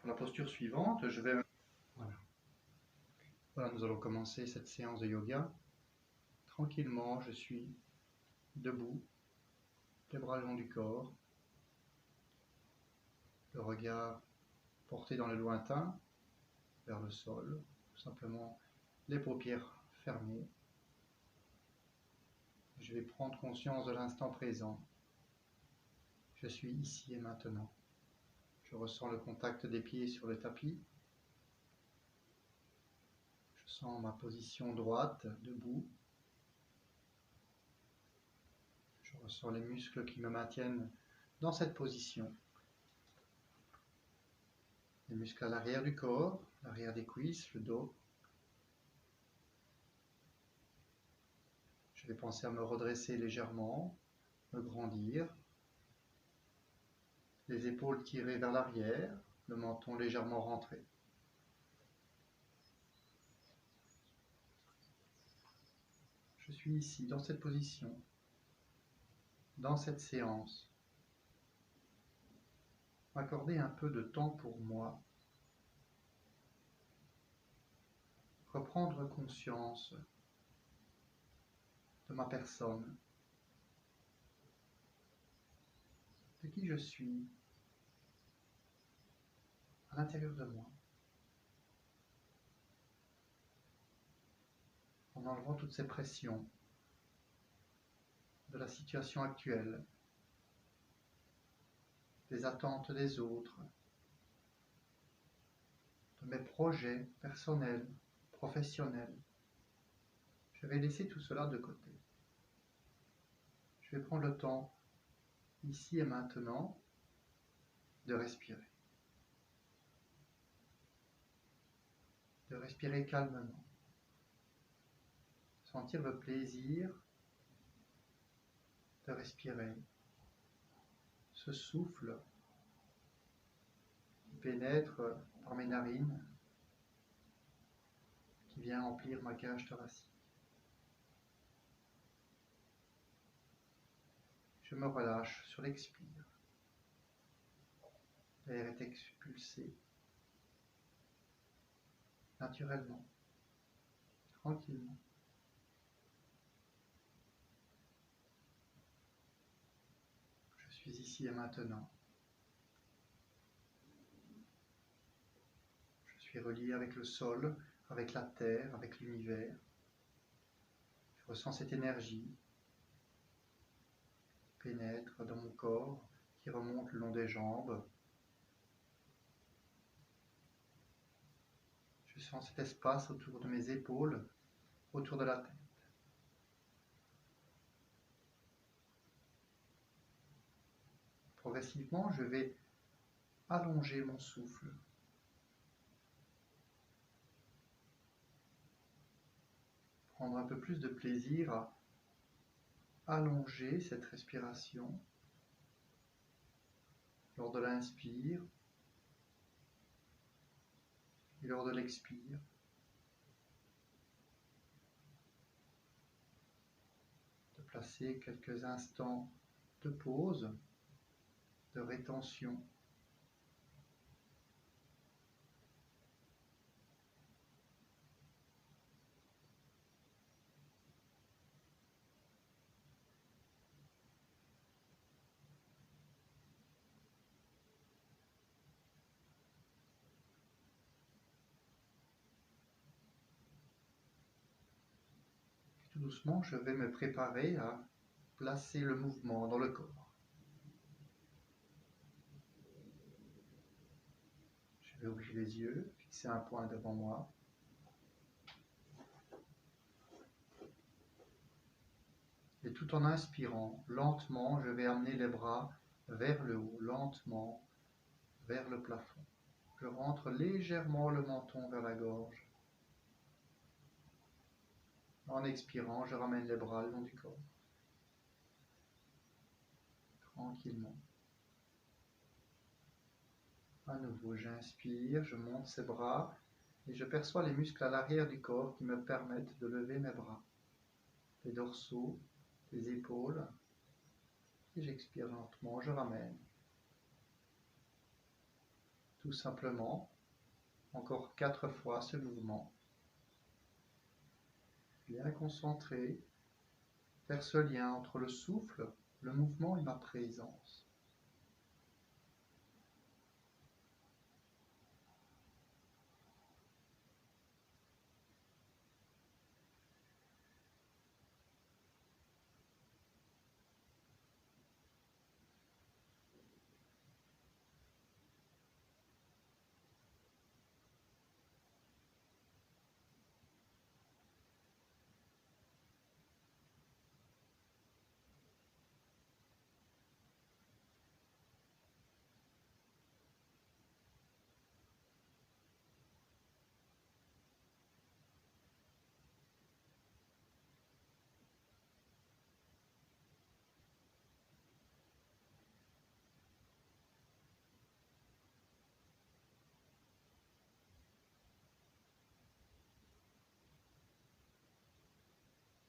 Pour la posture suivante, voilà, nous allons commencer cette séance de yoga. Tranquillement, je suis debout, les bras le long du corps, le regard porté dans le lointain, vers le sol, tout simplement les paupières fermées. Je vais prendre conscience de l'instant présent. Je suis ici et maintenant. Je ressens le contact des pieds sur le tapis. Je sens ma position droite, debout. Je ressens les muscles qui me maintiennent dans cette position. Les muscles à l'arrière du corps, l'arrière des cuisses, le dos. Je vais penser à me redresser légèrement, me grandir. Les épaules tirées vers l'arrière, le menton légèrement rentré. Je suis ici, dans cette position, dans cette séance. M'accorder un peu de temps pour moi. Reprendre conscience de ma personne, de qui je suis à l'intérieur de moi. En enlevant toutes ces pressions de la situation actuelle, des attentes des autres, de mes projets personnels, professionnels. Je vais laisser tout cela de côté. Je vais prendre le temps, ici et maintenant, de respirer. De respirer calmement. Sentir le plaisir de respirer. Ce souffle qui pénètre par mes narines, qui vient emplir ma cage thoracique. Je me relâche sur l'expire. L'air est expulsé naturellement, tranquillement. Je suis ici et maintenant. Je suis relié avec le sol, avec la terre, avec l'univers. Je ressens cette énergie qui pénètre dans mon corps, qui remonte le long des jambes. Je sens cet espace autour de mes épaules, autour de la tête. Progressivement, je vais allonger mon souffle. Prendre un peu plus de plaisir à allonger cette respiration lors de l'inspire et lors de l'expire. De placer quelques instants de pause, de rétention. Tout doucement, je vais me préparer à placer le mouvement dans le corps. Je vais ouvrir les yeux, fixer un point devant moi. Et tout en inspirant, lentement, je vais amener les bras vers le haut, lentement, vers le plafond. Je rentre légèrement le menton vers la gorge. En expirant, je ramène les bras le long du corps. Tranquillement. À nouveau, j'inspire, je monte ces bras et je perçois les muscles à l'arrière du corps qui me permettent de lever mes bras. Les dorsaux, les épaules. Et j'expire lentement, je ramène. tout simplement, encore 4 fois ce mouvement. Bien concentré, faire ce lien entre le souffle, le mouvement et ma présence.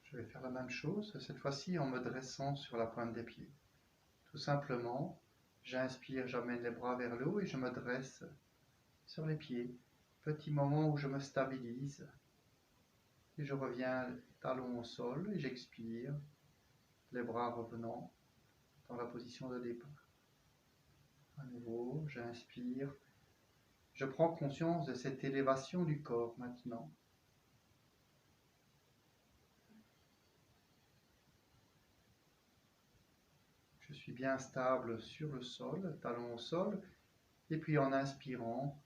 Je vais faire la même chose, cette fois-ci en me dressant sur la pointe des pieds. Tout simplement, j'inspire, j'amène les bras vers le haut et je me dresse sur les pieds. Petit moment où je me stabilise et je reviens talon au sol et j'expire, les bras revenant dans la position de départ. À nouveau, j'inspire. Je prends conscience de cette élévation du corps maintenant. Je suis bien stable sur le sol, talon au sol, et puis en inspirant,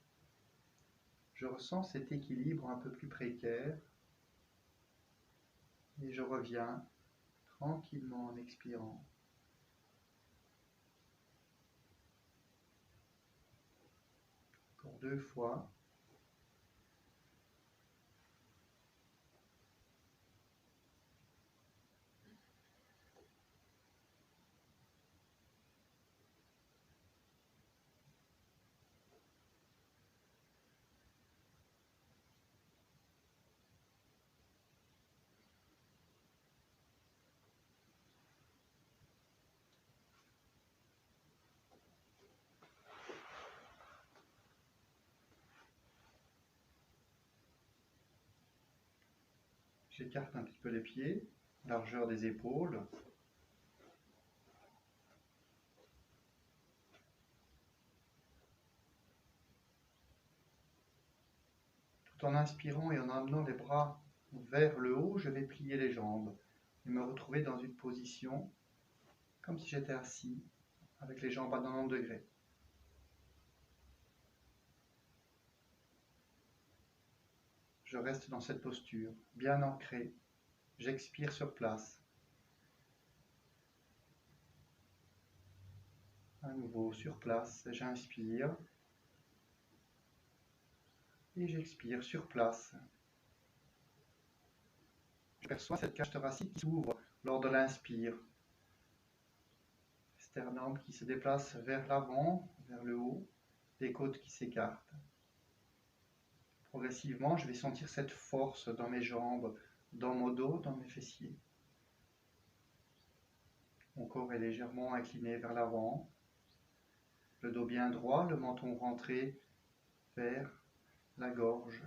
je ressens cet équilibre un peu plus précaire, et je reviens tranquillement en expirant. Encore 2 fois. J'écarte un petit peu les pieds, largeur des épaules. Tout en inspirant et en amenant les bras vers le haut, je vais plier les jambes et me retrouver dans une position comme si j'étais assis, avec les jambes à 90 degrés. Je reste dans cette posture, bien ancrée. J'expire sur place. À nouveau sur place, j'inspire et j'expire sur place. Je perçois cette cage thoracique qui s'ouvre lors de l'inspire. Sternum qui se déplace vers l'avant, vers le haut, les côtes qui s'écartent. Progressivement, je vais sentir cette force dans mes jambes, dans mon dos, dans mes fessiers. Mon corps est légèrement incliné vers l'avant, le dos bien droit, le menton rentré vers la gorge.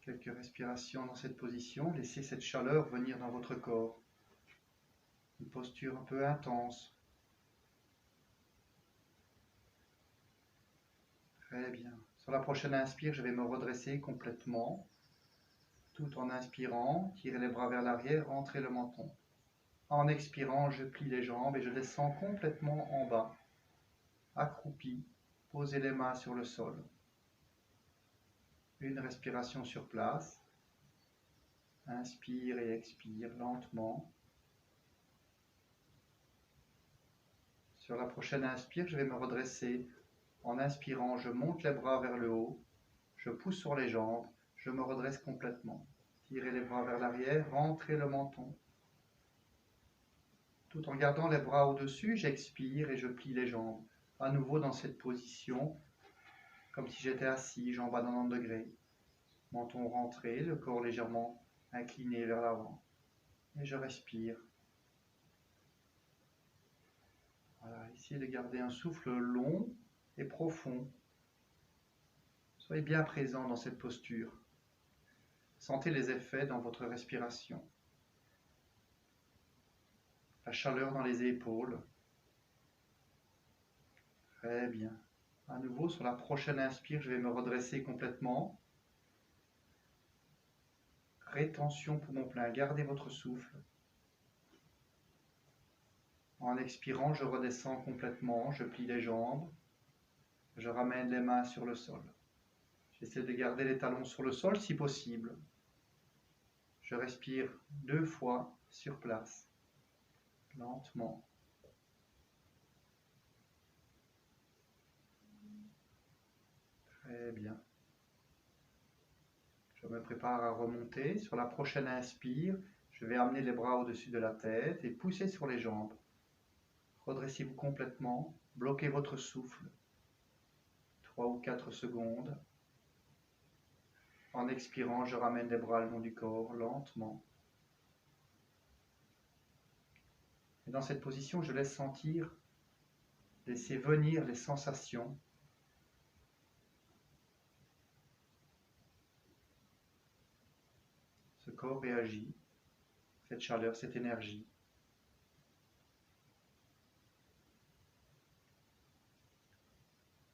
Quelques respirations dans cette position, laissez cette chaleur venir dans votre corps. Une posture un peu intense. Très bien. Sur la prochaine inspire, je vais me redresser complètement. Tout en inspirant, tirez les bras vers l'arrière, rentrez le menton. En expirant, je plie les jambes et je descends complètement en bas. Accroupi, posez les mains sur le sol. Une respiration sur place. Inspire et expire lentement. Sur la prochaine inspire, je vais me redresser. En inspirant, je monte les bras vers le haut. Je pousse sur les jambes. Je me redresse complètement. Tirez les bras vers l'arrière, rentrez le menton. Tout en gardant les bras au-dessus, j'expire et je plie les jambes. À nouveau dans cette position, comme si j'étais assis, jambes à 90 degrés. Menton rentré, le corps légèrement incliné vers l'avant. Et je respire. Essayez de garder un souffle long et profond. Soyez bien présent dans cette posture. Sentez les effets dans votre respiration. La chaleur dans les épaules. Très bien. À nouveau, sur la prochaine inspire, je vais me redresser complètement. Rétention poumon plein. Gardez votre souffle. En expirant, je redescends complètement. Je plie les jambes. Je ramène les mains sur le sol. J'essaie de garder les talons sur le sol si possible. Je respire 2 fois sur place, lentement. Très bien. Je me prépare à remonter. Sur la prochaine inspire, je vais amener les bras au-dessus de la tête et pousser sur les jambes. Redressez-vous complètement. Bloquez votre souffle. 3 ou 4 secondes. En expirant, je ramène les bras le long du corps, lentement. Et dans cette position, je laisse sentir, laisser venir les sensations. Ce corps réagit, cette chaleur, cette énergie.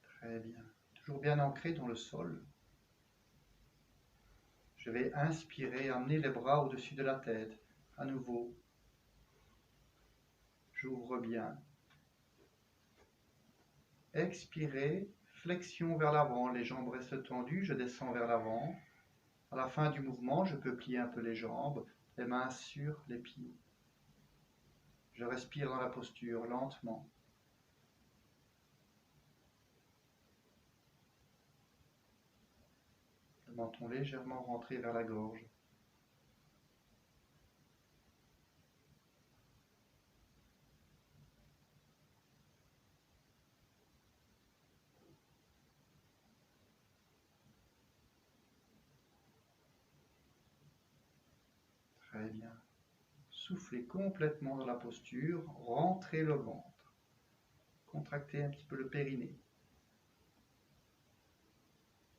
Très bien. Toujours bien ancré dans le sol. Je vais inspirer, amener les bras au-dessus de la tête. À nouveau, j'ouvre bien. Expirez, flexion vers l'avant, les jambes restent tendues, je descends vers l'avant. À la fin du mouvement, je peux plier un peu les jambes, les mains sur les pieds. Je respire dans la posture, lentement. Le menton légèrement rentré vers la gorge. Très bien. Soufflez complètement dans la posture, rentrez le ventre. Contractez un petit peu le périnée.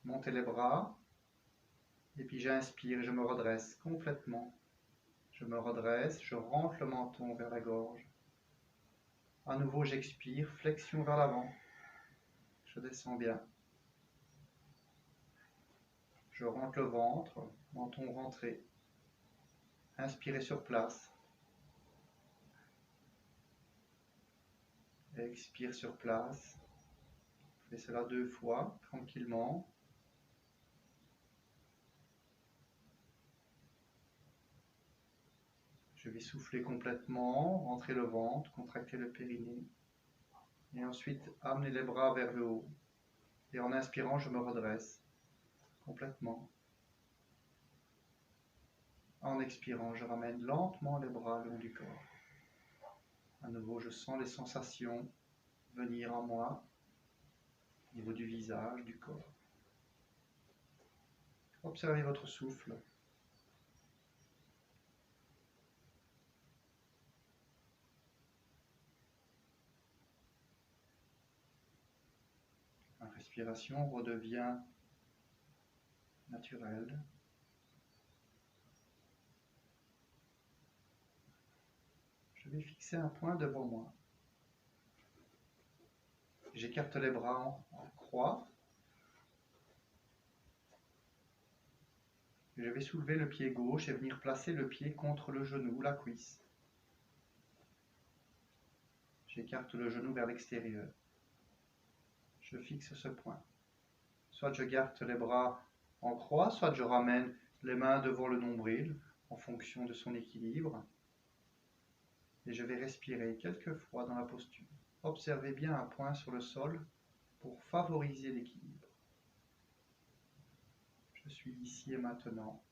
Montez les bras. Et puis j'inspire, je me redresse complètement. Je me redresse, je rentre le menton vers la gorge. À nouveau, j'expire, flexion vers l'avant. Je descends bien. Je rentre le ventre, menton rentré. Inspirez sur place. Expire sur place. Fais cela 2 fois, tranquillement. Je vais souffler complètement, rentrer le ventre, contracter le périnée. Et ensuite, amener les bras vers le haut. Et en inspirant, je me redresse complètement. En expirant, je ramène lentement les bras le long du corps. À nouveau, je sens les sensations venir en moi, au niveau du visage, du corps. Observez votre souffle. La respiration redevient naturelle. Je vais fixer un point devant moi. J'écarte les bras en croix. Je vais soulever le pied gauche et venir placer le pied contre le genou, la cuisse. J'écarte le genou vers l'extérieur. Je fixe ce point. Soit je garde les bras en croix, soit je ramène les mains devant le nombril en fonction de son équilibre. Et je vais respirer quelques fois dans la posture. Observez bien un point sur le sol pour favoriser l'équilibre. Je suis ici et maintenant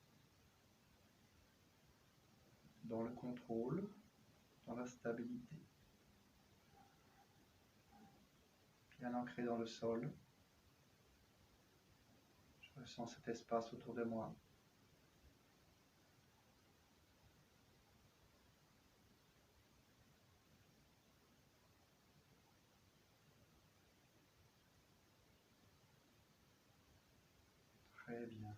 dans le contrôle, dans la stabilité. Bien ancré dans le sol. Je ressens cet espace autour de moi. Très bien.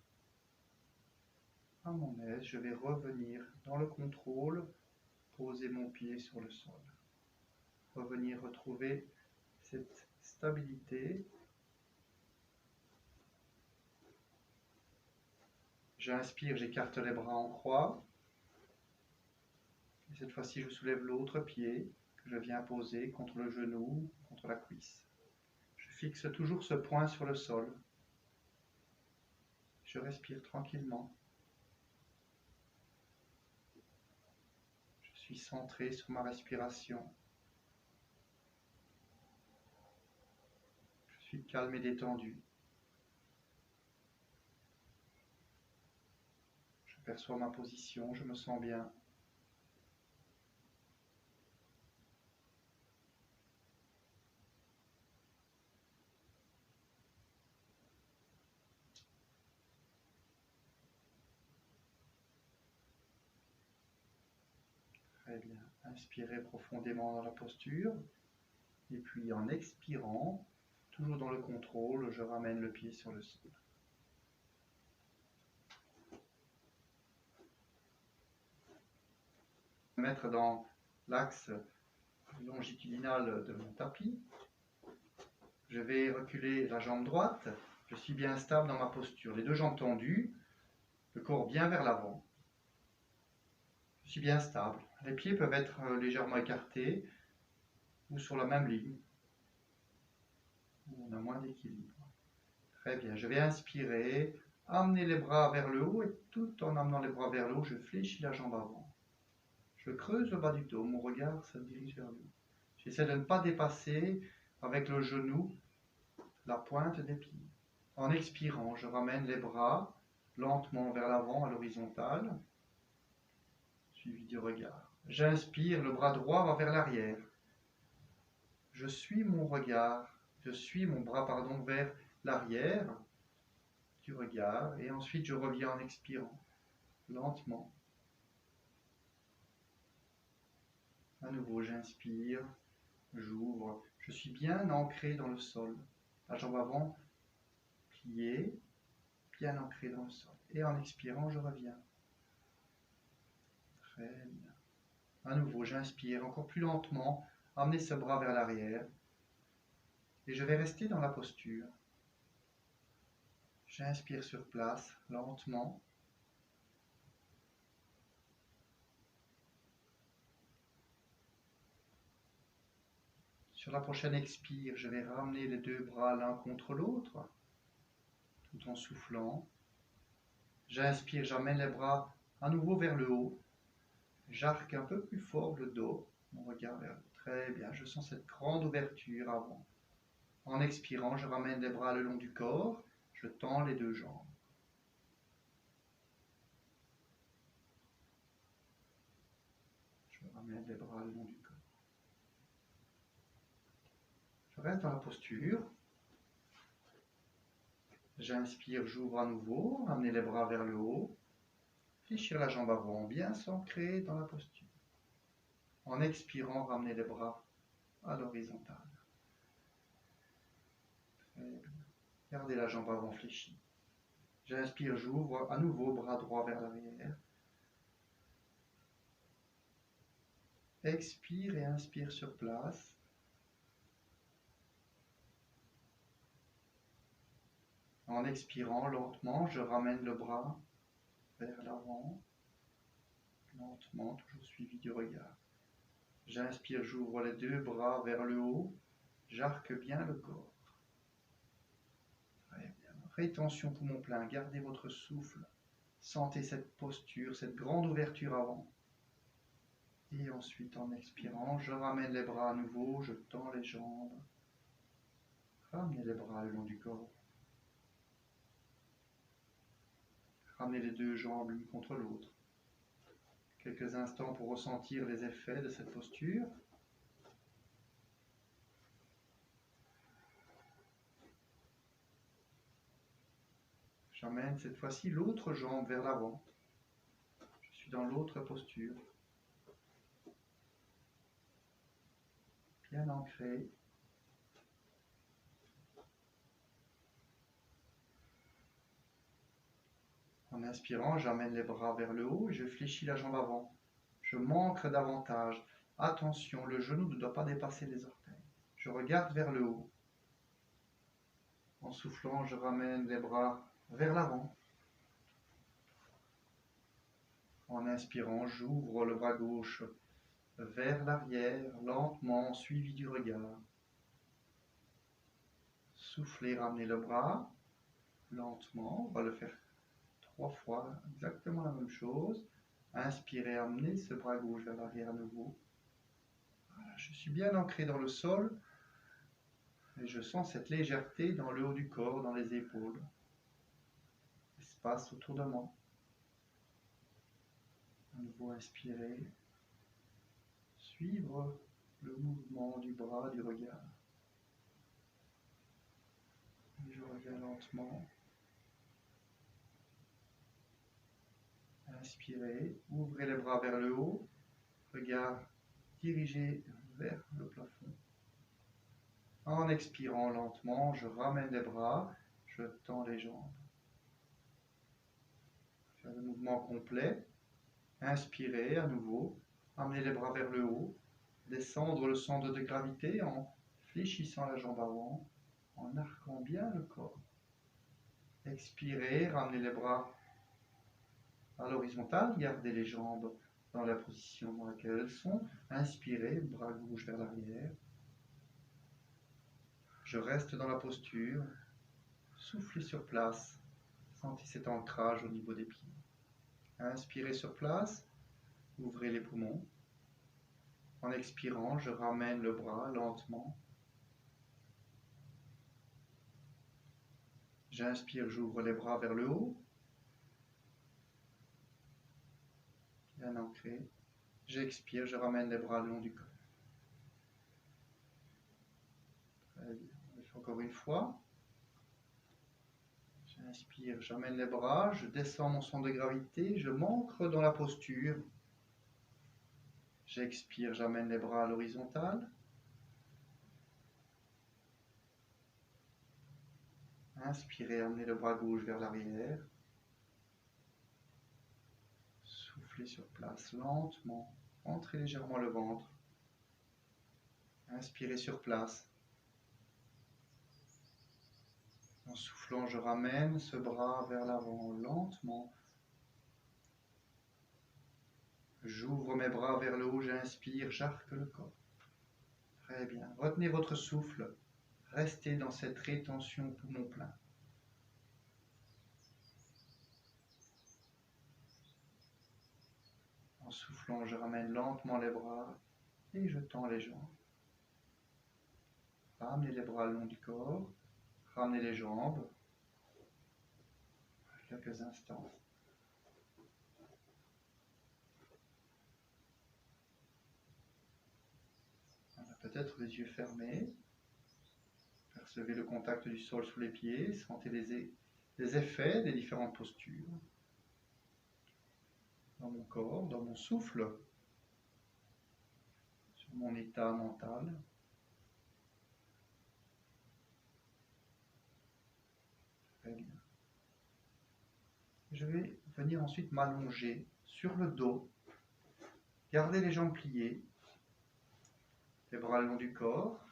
À mon aise, je vais revenir dans le contrôle, poser mon pied sur le sol. Revenir retrouver cette stabilité. J'inspire, j'écarte les bras en croix. Et cette fois-ci, je soulève l'autre pied que je viens poser contre le genou, contre la cuisse. Je fixe toujours ce point sur le sol. Je respire tranquillement. Je suis centré sur ma respiration. Je suis calme et détendu. Je perçois ma position, je me sens bien. Très bien. Inspirez profondément dans la posture. Et puis en expirant, toujours dans le contrôle, je ramène le pied sur le sol. Je vais me mettre dans l'axe longitudinal de mon tapis. Je vais reculer la jambe droite. Je suis bien stable dans ma posture. Les deux jambes tendues, le corps bien vers l'avant. Je suis bien stable. Les pieds peuvent être légèrement écartés ou sur la même ligne, où on a moins d'équilibre. Très bien, je vais inspirer, amener les bras vers le haut et tout en amenant les bras vers le haut, je fléchis la jambe avant. Je creuse le bas du dos, mon regard se dirige vers le haut. J'essaie de ne pas dépasser avec le genou la pointe des pieds. En expirant, je ramène les bras lentement vers l'avant à l'horizontale, suivi du regard. J'inspire, le bras droit va vers l'arrière. Je suis mon regard, je suis mon bras vers l'arrière du regard et ensuite je reviens en expirant, lentement. À nouveau, j'inspire, j'ouvre, je suis bien ancré dans le sol. La jambe avant pliée, bien ancré dans le sol. Et en expirant, je reviens. Très bien. À nouveau, j'inspire encore plus lentement, amener ce bras vers l'arrière. Et je vais rester dans la posture. J'inspire sur place, lentement. Sur la prochaine expire, je vais ramener les deux bras l'un contre l'autre, tout en soufflant. J'inspire, j'amène les bras à nouveau vers le haut. J'arque un peu plus fort le dos, mon regard vers le haut. Très bien, je sens cette grande ouverture avant. En expirant, je ramène les bras le long du corps, je tends les deux jambes. Je ramène les bras le long du corps. Je reste dans la posture. J'inspire, j'ouvre à nouveau, ramener les bras vers le haut. Fléchir la jambe avant, bien s'ancrer dans la posture. En expirant, ramener les bras à l'horizontale. Très bien. Gardez la jambe avant fléchie. J'inspire, j'ouvre à nouveau, bras droit vers l'arrière. Expire et inspire sur place. En expirant lentement, je ramène le bras vers l'avant. Lentement, toujours suivi du regard. J'inspire, j'ouvre les deux bras vers le haut. J'arque bien le corps. Très bien. Rétention poumon plein. Gardez votre souffle. Sentez cette posture, cette grande ouverture avant. Et ensuite, en expirant, je ramène les bras à nouveau. Je tends les jambes. Ramenez les bras le long du corps. Ramenez les deux jambes l'une contre l'autre. Quelques instants pour ressentir les effets de cette posture. J'amène cette fois-ci l'autre jambe vers l'avant. Je suis dans l'autre posture. Bien ancré. En inspirant, j'amène les bras vers le haut et je fléchis la jambe avant. Je m'ancre davantage. Attention, le genou ne doit pas dépasser les orteils. Je regarde vers le haut. En soufflant, je ramène les bras vers l'avant. En inspirant, j'ouvre le bras gauche vers l'arrière, lentement, suivi du regard. Soufflez, ramenez le bras, lentement, on va le faire 3 fois, exactement la même chose. Inspirez, amenez ce bras gauche vers l'arrière à nouveau. Voilà, je suis bien ancré dans le sol et je sens cette légèreté dans le haut du corps, dans les épaules. Espace autour de moi. À nouveau, inspirez. Suivre le mouvement du bras, du regard. Et je reviens lentement. Inspirez, ouvrez les bras vers le haut, regard dirigé vers le plafond. En expirant lentement, je ramène les bras, je tends les jambes. Faire le mouvement complet. Inspirez à nouveau, amenez les bras vers le haut, descendre le centre de gravité en fléchissant la jambe avant, en arquant bien le corps. Expirez, ramenez les bras à l'horizontale, gardez les jambes dans la position dans laquelle elles sont. Inspirez, bras gauche vers l'arrière. Je reste dans la posture. Soufflez sur place. Sentez cet ancrage au niveau des pieds. Inspirez sur place. Ouvrez les poumons. En expirant, je ramène le bras lentement. J'inspire, j'ouvre les bras vers le haut. Bien ancré. J'expire, je ramène les bras le long du corps. Très bien. On le fait encore une fois. J'inspire, j'amène les bras, je descends mon centre de gravité, je m'ancre dans la posture. J'expire, j'amène les bras à l'horizontale. Inspirez, amenez le bras gauche vers l'arrière. Soufflez sur place lentement. Entrez légèrement le ventre. Inspirez sur place. En soufflant, je ramène ce bras vers l'avant lentement. J'ouvre mes bras vers le haut, j'inspire, j'arque le corps. Très bien. Retenez votre souffle. Restez dans cette rétention poumon plein. En soufflant, je ramène lentement les bras et je tends les jambes. Ramenez les bras le long du corps. Ramenez les jambes. Quelques instants. On a peut-être les yeux fermés. Percevez le contact du sol sous les pieds. Sentez les effets des différentes postures. Dans mon corps, dans mon souffle, sur mon état mental. Très bien. Je vais venir ensuite m'allonger sur le dos. Gardez les jambes pliées. Les bras le long du corps.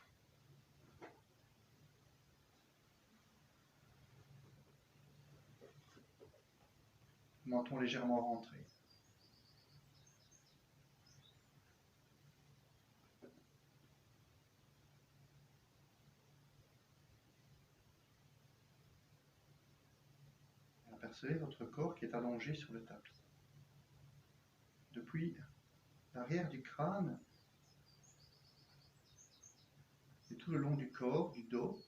Menton légèrement rentré. Apercevez votre corps qui est allongé sur le tapis. Depuis l'arrière du crâne et tout le long du corps, du dos,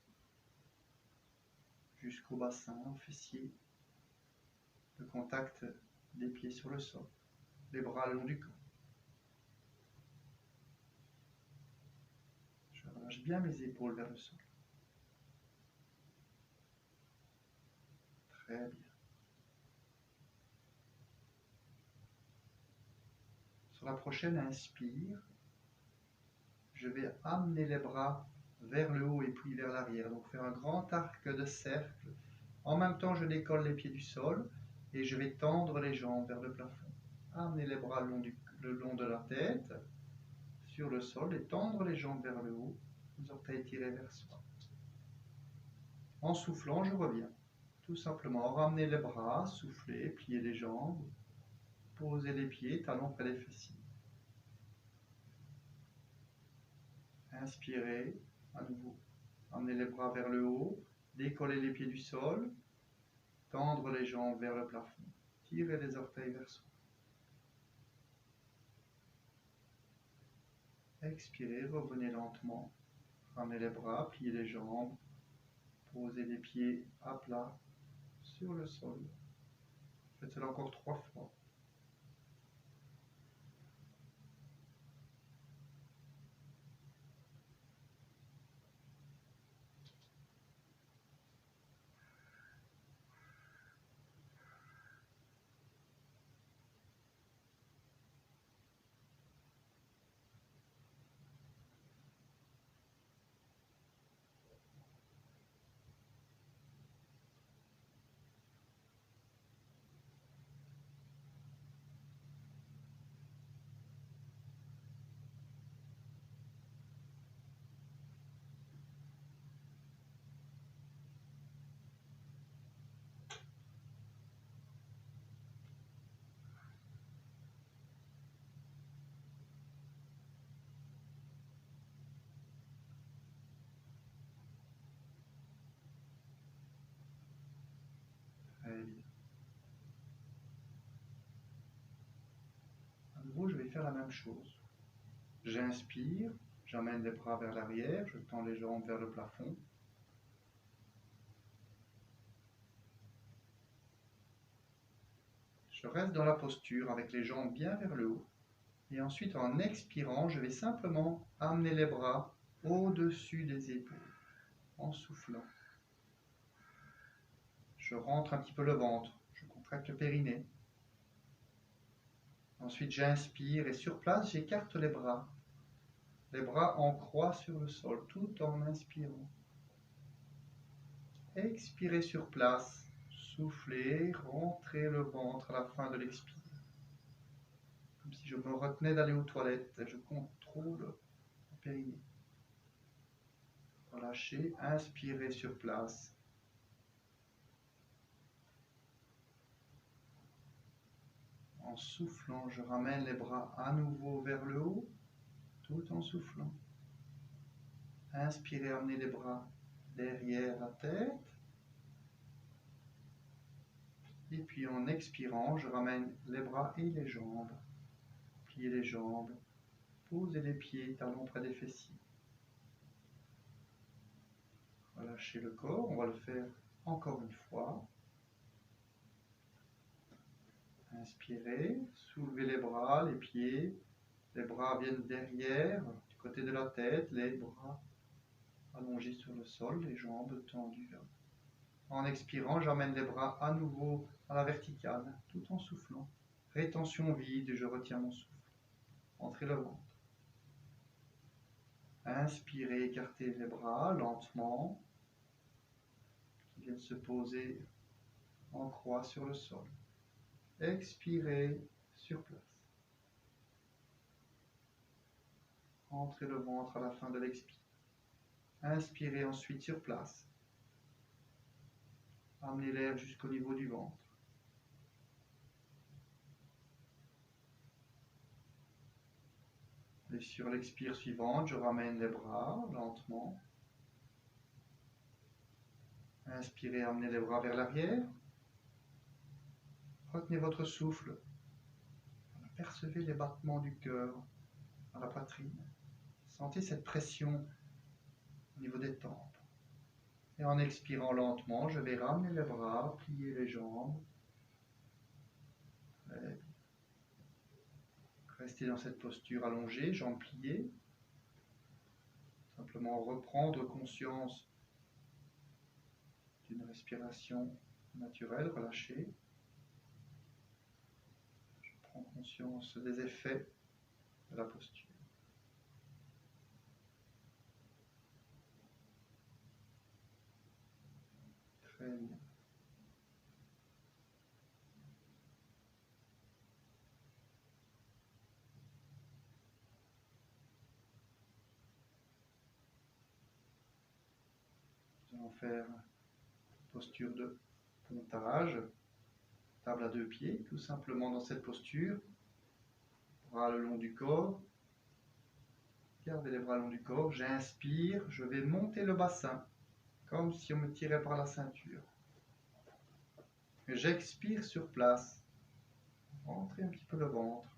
jusqu'au bassin, au fessier, le contact des pieds sur le sol, les bras le long du corps. Je relâche bien mes épaules vers le sol. Très bien. Sur la prochaine inspire, je vais amener les bras vers le haut et puis vers l'arrière. Donc faire un grand arc de cercle. En même temps, je décolle les pieds du sol. Et je vais tendre les jambes vers le plafond. Amener les bras le long de la tête, sur le sol, et tendre les jambes vers le haut, les orteils tirés vers soi. En soufflant, je reviens. Tout simplement, ramener les bras, souffler, plier les jambes, poser les pieds, talons près des fessiers. Inspirez, à nouveau. Amener les bras vers le haut, décoller les pieds du sol, tendre les jambes vers le plafond, tirer les orteils vers soi. Expirez, revenez lentement, ramenez les bras, pliez les jambes, posez les pieds à plat sur le sol. Faites cela encore 3 fois. Très bien. À nouveau, je vais faire la même chose. J'inspire, j'amène les bras vers l'arrière, je tends les jambes vers le plafond. Je reste dans la posture avec les jambes bien vers le haut. Et ensuite, en expirant, je vais simplement amener les bras au-dessus des épaules, en soufflant. Je rentre un petit peu le ventre, je contracte le périnée. Ensuite, j'inspire et sur place, j'écarte les bras. Les bras en croix sur le sol, tout en inspirant. Expirez sur place, soufflez, rentrez le ventre à la fin de l'expire. Comme si je me retenais d'aller aux toilettes, je contrôle le périnée. Relâchez, inspirez sur place. En soufflant, je ramène les bras à nouveau vers le haut, tout en soufflant. Inspirez, amenez les bras derrière la tête. Et puis en expirant, je ramène les bras et les jambes. Pliez les jambes, posez les pieds, talons près des fessiers. Relâchez le corps, on va le faire encore une fois. Inspirez, soulevez les bras, les pieds. Les bras viennent derrière, du côté de la tête, les bras allongés sur le sol, les jambes tendues. En expirant, j'emmène les bras à nouveau à la verticale, tout en soufflant. Rétention vide, je retiens mon souffle. Entrez le ventre. Inspirez, écartez les bras lentement, qui viennent se poser en croix sur le sol. Expirez sur place. Entrez le ventre à la fin de l'expire. Inspirez ensuite sur place. Amenez l'air jusqu'au niveau du ventre. Et sur l'expire suivante, je ramène les bras lentement. Inspirez, amenez les bras vers l'arrière. Retenez votre souffle. Percevez les battements du cœur dans la poitrine. Sentez cette pression au niveau des tempes. Et en expirant lentement, je vais ramener les bras, plier les jambes. Restez dans cette posture allongée, jambes pliées. Simplement reprendre conscience d'une respiration naturelle, relâchée. Je prends conscience des effets de la posture. Très bien. faire posture de pontage, table à 2 pieds, tout simplement dans cette posture, bras le long du corps, gardez les bras le long du corps, j'inspire, je vais monter le bassin, comme si on me tirait par la ceinture. J'expire sur place, rentrez un petit peu le ventre,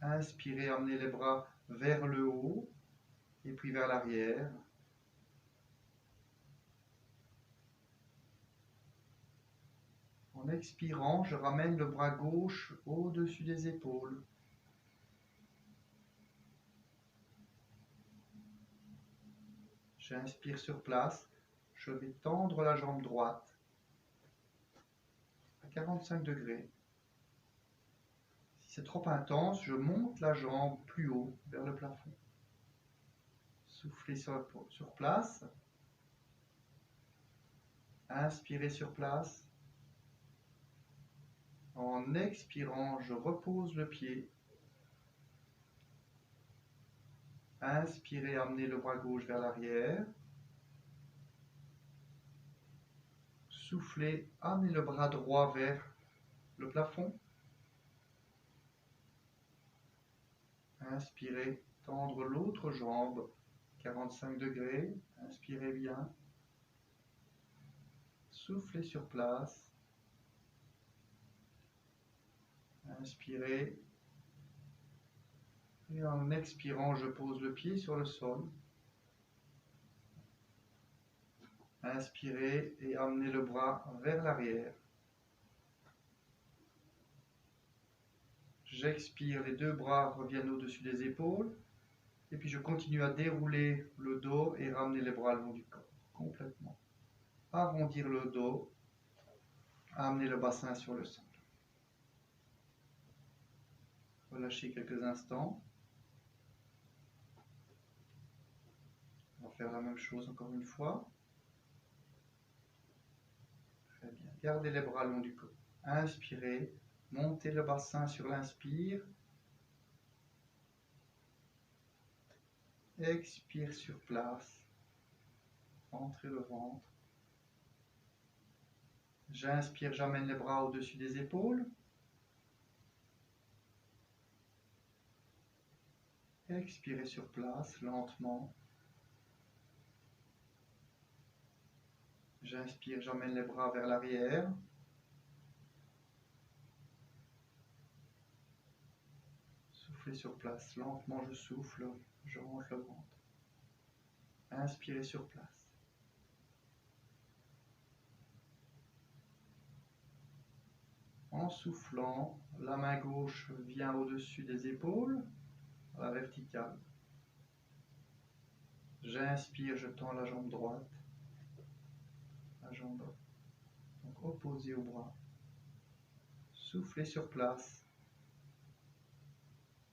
inspirez, amenez les bras vers le haut, et puis vers l'arrière. En expirant, je ramène le bras gauche au-dessus des épaules. J'inspire sur place, je vais tendre la jambe droite à 45 degrés. Si c'est trop intense, je monte la jambe plus haut vers le plafond. Soufflez sur place. Inspirez sur place. En expirant, je repose le pied. Inspirez, amenez le bras gauche vers l'arrière. Soufflez, amenez le bras droit vers le plafond. Inspirez, tendre l'autre jambe, 45 degrés. Inspirez bien. Soufflez sur place. Inspirez. Et en expirant, je pose le pied sur le sol. Inspirez et amenez le bras vers l'arrière. J'expire, les deux bras reviennent au-dessus des épaules. Et puis je continue à dérouler le dos et ramener les bras le long du corps, complètement. Arrondir le dos, amener le bassin sur le sol. Relâchez quelques instants. On va faire la même chose encore une fois. Très bien. Gardez les bras le long du corps. Inspirez, montez le bassin sur l'inspire. Expire sur place. Entrez le ventre. J'inspire, j'amène les bras au-dessus des épaules. Expirez sur place, lentement. J'inspire, j'amène les bras vers l'arrière. Soufflez sur place, lentement je souffle, je rentre le ventre. Inspirez sur place. En soufflant, la main gauche vient au-dessus des épaules, à la verticale. J'inspire, je tends la jambe droite. La jambe donc opposée au bras. Soufflez sur place.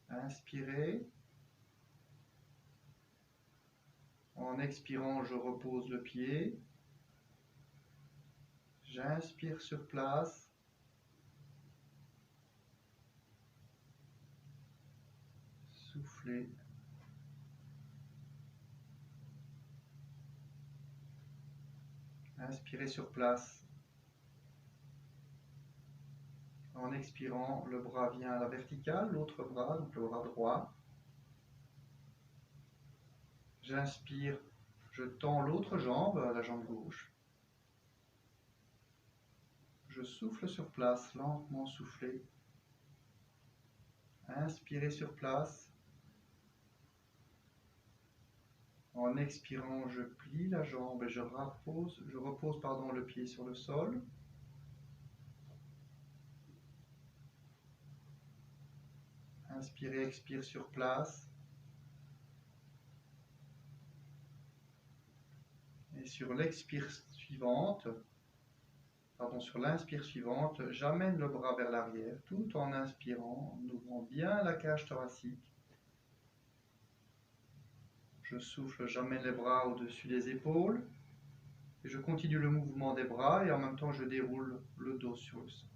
Inspirez. En expirant, je repose le pied. J'inspire sur place. Soufflez. Inspirez sur place. En expirant, le bras vient à la verticale, l'autre bras, donc le bras droit. J'inspire, je tends l'autre jambe, la jambe gauche. Je souffle sur place, lentement soufflez. Inspirez sur place. En expirant, je plie la jambe et je repose le pied sur le sol. Inspirez, expire sur place. Et sur l'inspire suivante, j'amène le bras vers l'arrière tout en inspirant, en ouvrant bien la cage thoracique. Je souffle, j'amène les bras au-dessus des épaules. Et je continue le mouvement des bras et en même temps je déroule le dos sur le sol.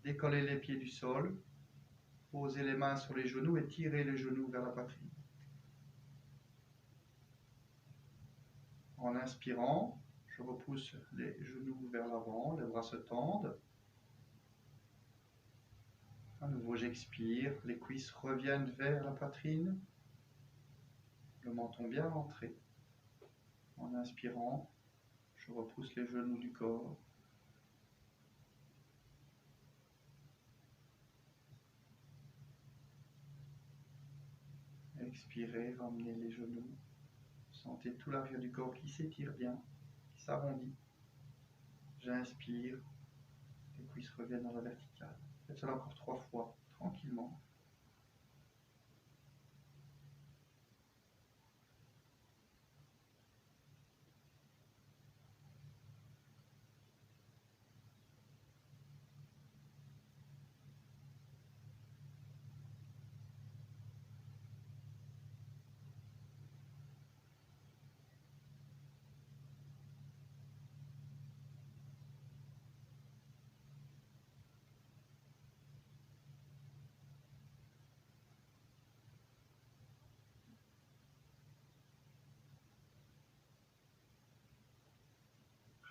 Décollez les pieds du sol. Posez les mains sur les genoux et tirez les genoux vers la poitrine. En inspirant, je repousse les genoux vers l'avant, les bras se tendent. À nouveau, j'expire, les cuisses reviennent vers la poitrine, le menton bien rentré. En inspirant, je repousse les genoux du corps. Expirez, ramenez les genoux. Sentez tout l'arrière du corps qui s'étire bien, qui s'arrondit. J'inspire, les cuisses reviennent dans la verticale. Faites cela encore 3 fois, tranquillement.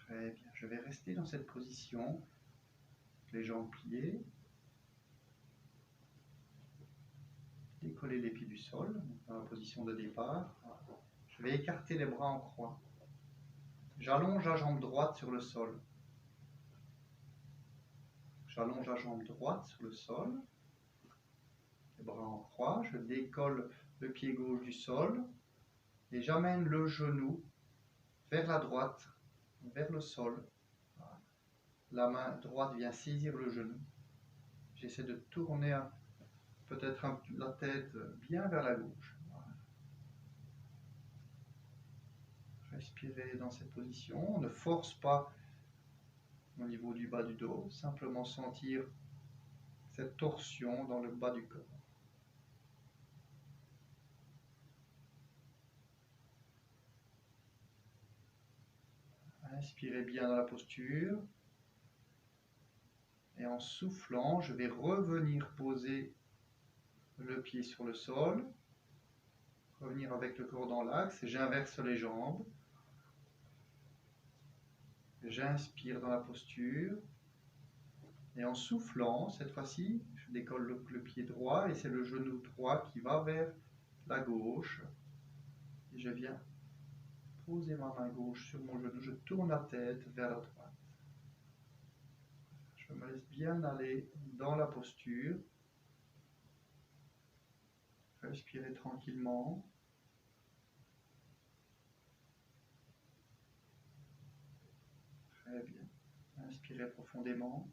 Très bien, je vais rester dans cette position, les jambes pliées, décoller les pieds du sol, dans la position de départ. Je vais écarter les bras en croix. J'allonge la jambe droite sur le sol. J'allonge la jambe droite sur le sol, les bras en croix, je décolle le pied gauche du sol et j'amène le genou vers la droite, vers le sol. La main droite vient saisir le genou. J'essaie de tourner peut-être la tête bien vers la gauche. Voilà. Respirez dans cette position. On ne force pas au niveau du bas du dos, simplement sentir cette torsion dans le bas du corps. Inspirez bien dans la posture. Et en soufflant, je vais revenir poser le pied sur le sol. Revenir avec le corps dans l'axe. J'inverse les jambes. J'inspire dans la posture. Et en soufflant, cette fois-ci, je décolle le pied droit et c'est le genou droit qui va vers la gauche. Et je viens poser ma main gauche sur mon genou. Je tourne la tête vers la droite. Je me laisse bien aller dans la posture. Respirez tranquillement. Très bien. Inspirez profondément.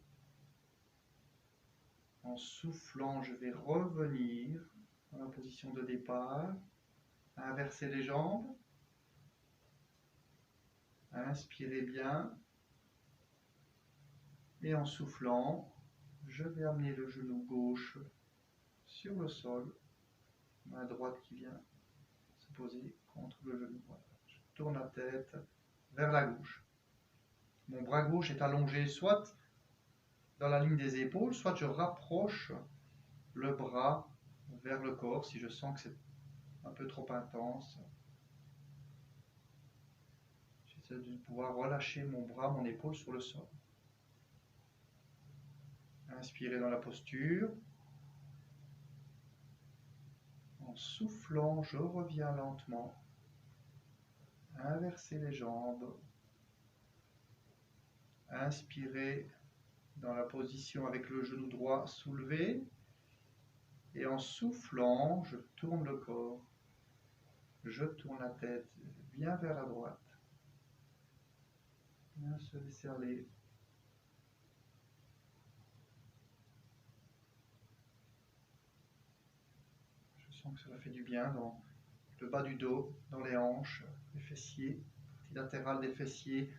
En soufflant, je vais revenir dans la position de départ. Inverser les jambes. Inspirez bien. Et en soufflant, je vais amener le genou gauche sur le sol. Main droite qui vient se poser contre le genou droit. Je tourne la tête vers la gauche. Mon bras gauche est allongé soit dans la ligne des épaules, soit je rapproche le bras vers le corps si je sens que c'est un peu trop intense. J'essaie de pouvoir relâcher mon bras, mon épaule sur le sol. Inspirez dans la posture. En soufflant, je reviens lentement. Inversez les jambes. Inspirez dans la position avec le genou droit soulevé. Et en soufflant, je tourne le corps. Je tourne la tête bien vers la droite. Bien se laisser aller. Je sens que cela fait du bien dans le bas du dos, dans les hanches, les fessiers, partie latérale des fessiers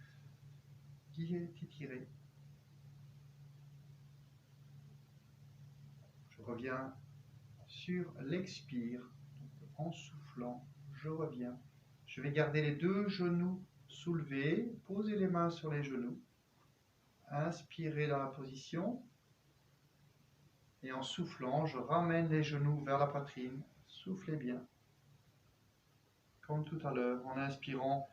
qui est étirée. Je reviens sur l'expire. En soufflant, je reviens. Je vais garder les deux genoux soulevés, poser les mains sur les genoux. Inspirez dans la position. Et en soufflant, je ramène les genoux vers la poitrine. Soufflez bien. Comme tout à l'heure, en inspirant,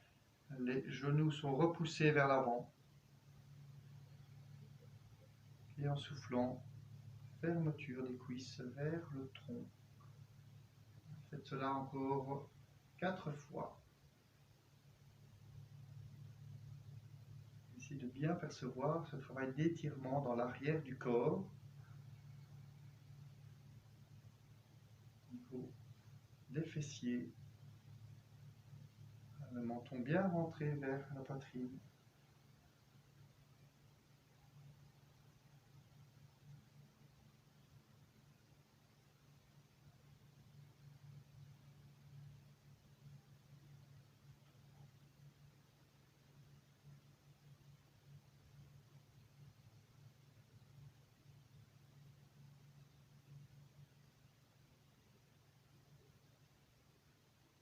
Les genoux sont repoussés vers l'avant. Et en soufflant, fermeture des cuisses vers le tronc. Faites cela encore 4 fois. Essayez de bien percevoir ce travail d'étirement dans l'arrière du corps. Au niveau des fessiers. Le menton bien rentré vers la poitrine.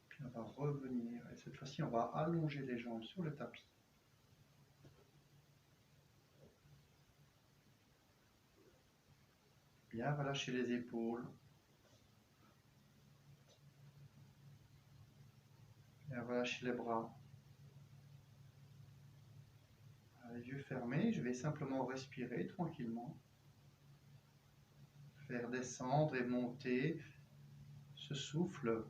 Puis on va revenir. Et cette fois-ci, on va allonger les jambes sur le tapis. Bien relâcher les épaules. Bien relâcher les bras. Les yeux fermés, je vais simplement respirer tranquillement. Faire descendre et monter ce souffle.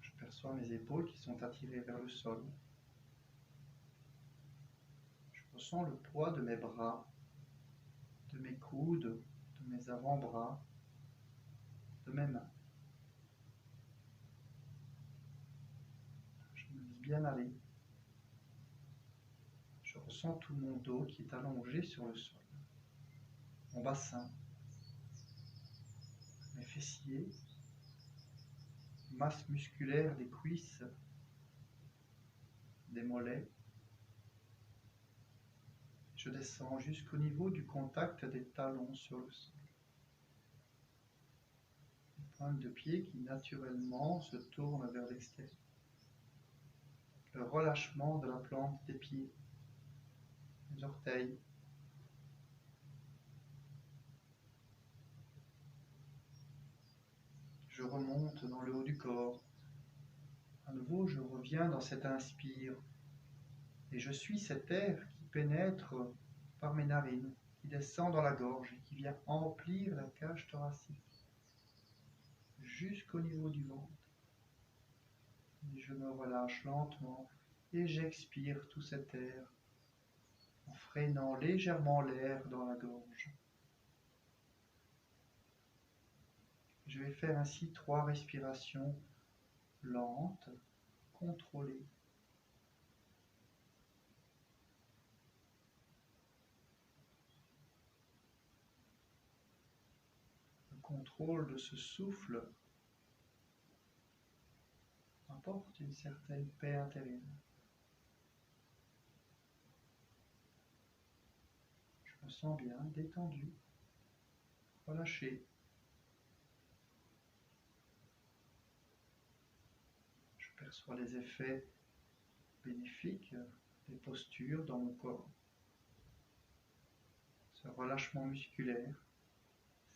Je perçois mes épaules qui sont attirées vers le sol. Je ressens le poids de mes bras, de mes coudes, de mes avant-bras, de mes mains. Je me laisse bien aller. Je ressens tout mon dos qui est allongé sur le sol. Mon bassin, mes fessiers, masse musculaire des cuisses, des mollets. Je descends jusqu'au niveau du contact des talons sur le sol. Les pointes de pied qui naturellement se tournent vers l'extérieur. Le relâchement de la plante des pieds, les orteils. Je remonte dans le haut du corps. À nouveau, je reviens dans cet inspire et je suis cet air qui pénètre par mes narines, qui descend dans la gorge et qui vient emplir la cage thoracique jusqu'au niveau du ventre. Et je me relâche lentement et j'expire tout cet air en freinant légèrement l'air dans la gorge. Je vais faire ainsi 3 respirations lentes, contrôlées. Le contrôle de ce souffle apporte une certaine paix intérieure. Je me sens bien détendu, relâché. Je perçois les effets bénéfiques des postures dans mon corps. Ce relâchement musculaire,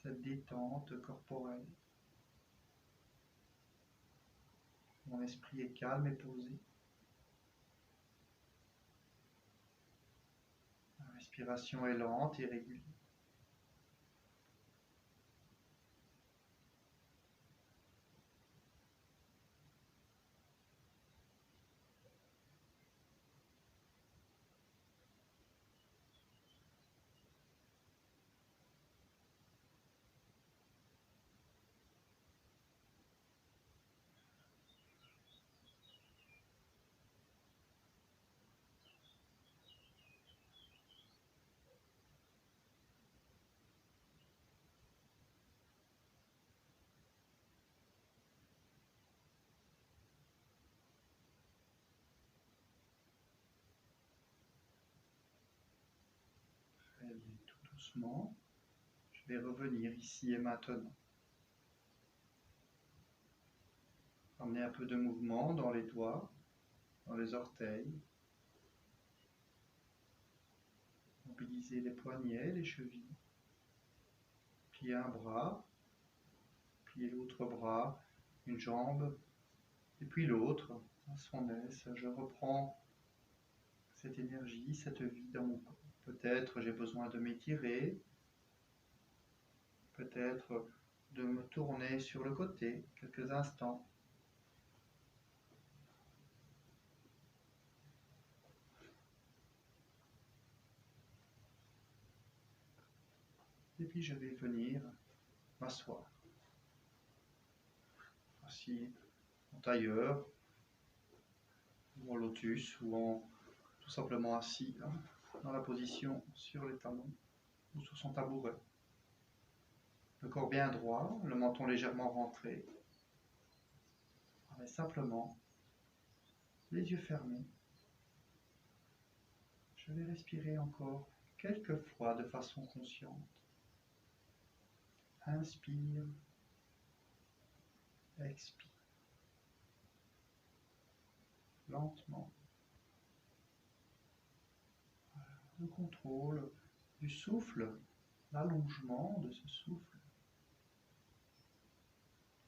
cette détente corporelle. Mon esprit est calme et posé. La respiration est lente et régulière. Très bien, tout doucement. Je vais revenir ici et maintenant à Emmenez un peu de mouvement dans les doigts, dans les orteils. Mobilisez les poignets, les chevilles. Pliez un bras, pliez l'autre bras, une jambe, et puis l'autre, à son aise. Je reprends cette énergie, cette vie dans mon corps. Peut-être j'ai besoin de m'étirer, peut-être de me tourner sur le côté quelques instants. Et puis je vais venir m'asseoir. Assis en tailleur, ou en lotus, ou tout simplement assis dans la position sur les talons ou sur son tabouret. Le corps bien droit, le menton légèrement rentré. Mais simplement, les yeux fermés. Je vais respirer encore quelques fois de façon consciente. Inspire, expire. Lentement. Le contrôle du souffle, l'allongement de ce souffle.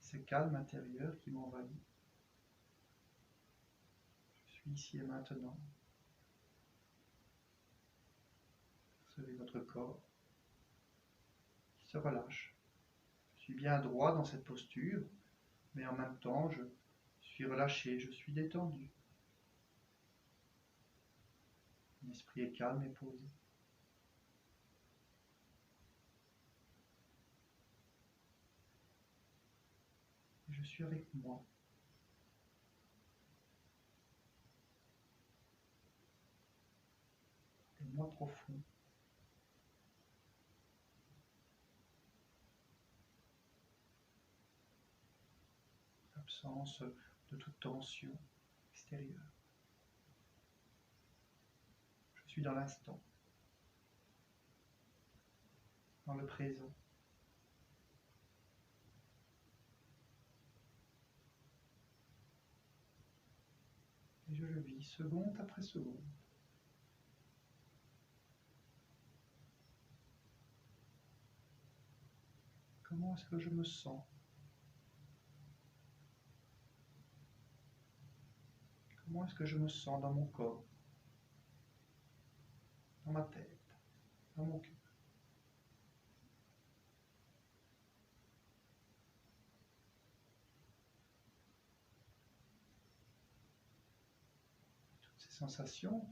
Ce calme intérieur qui m'envahit. Je suis ici et maintenant. Percevez votre corps qui se relâche. Je suis bien droit dans cette posture, mais en même temps, je suis relâché, je suis détendu. Mon esprit est calme et posé. Et je suis avec moi. Le moi profond. L'absence de toute tension extérieure. Je suis dans l'instant, dans le présent. Et je le vis seconde après seconde. Comment est-ce que je me sens? Comment est-ce que je me sens dans mon corps, dans ma tête, dans mon cœur? Toutes ces sensations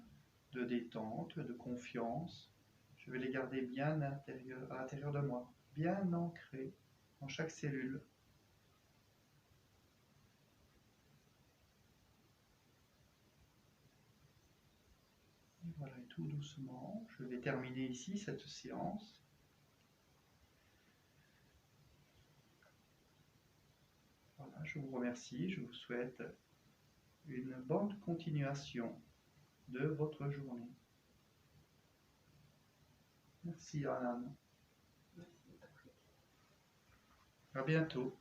de détente, de confiance, je vais les garder bien à l'intérieur de moi, bien ancrées dans chaque cellule. Et voilà, et tout doucement, je vais terminer ici cette séance. Voilà, je vous remercie, je vous souhaite une bonne continuation de votre journée. Merci Anne. À bientôt.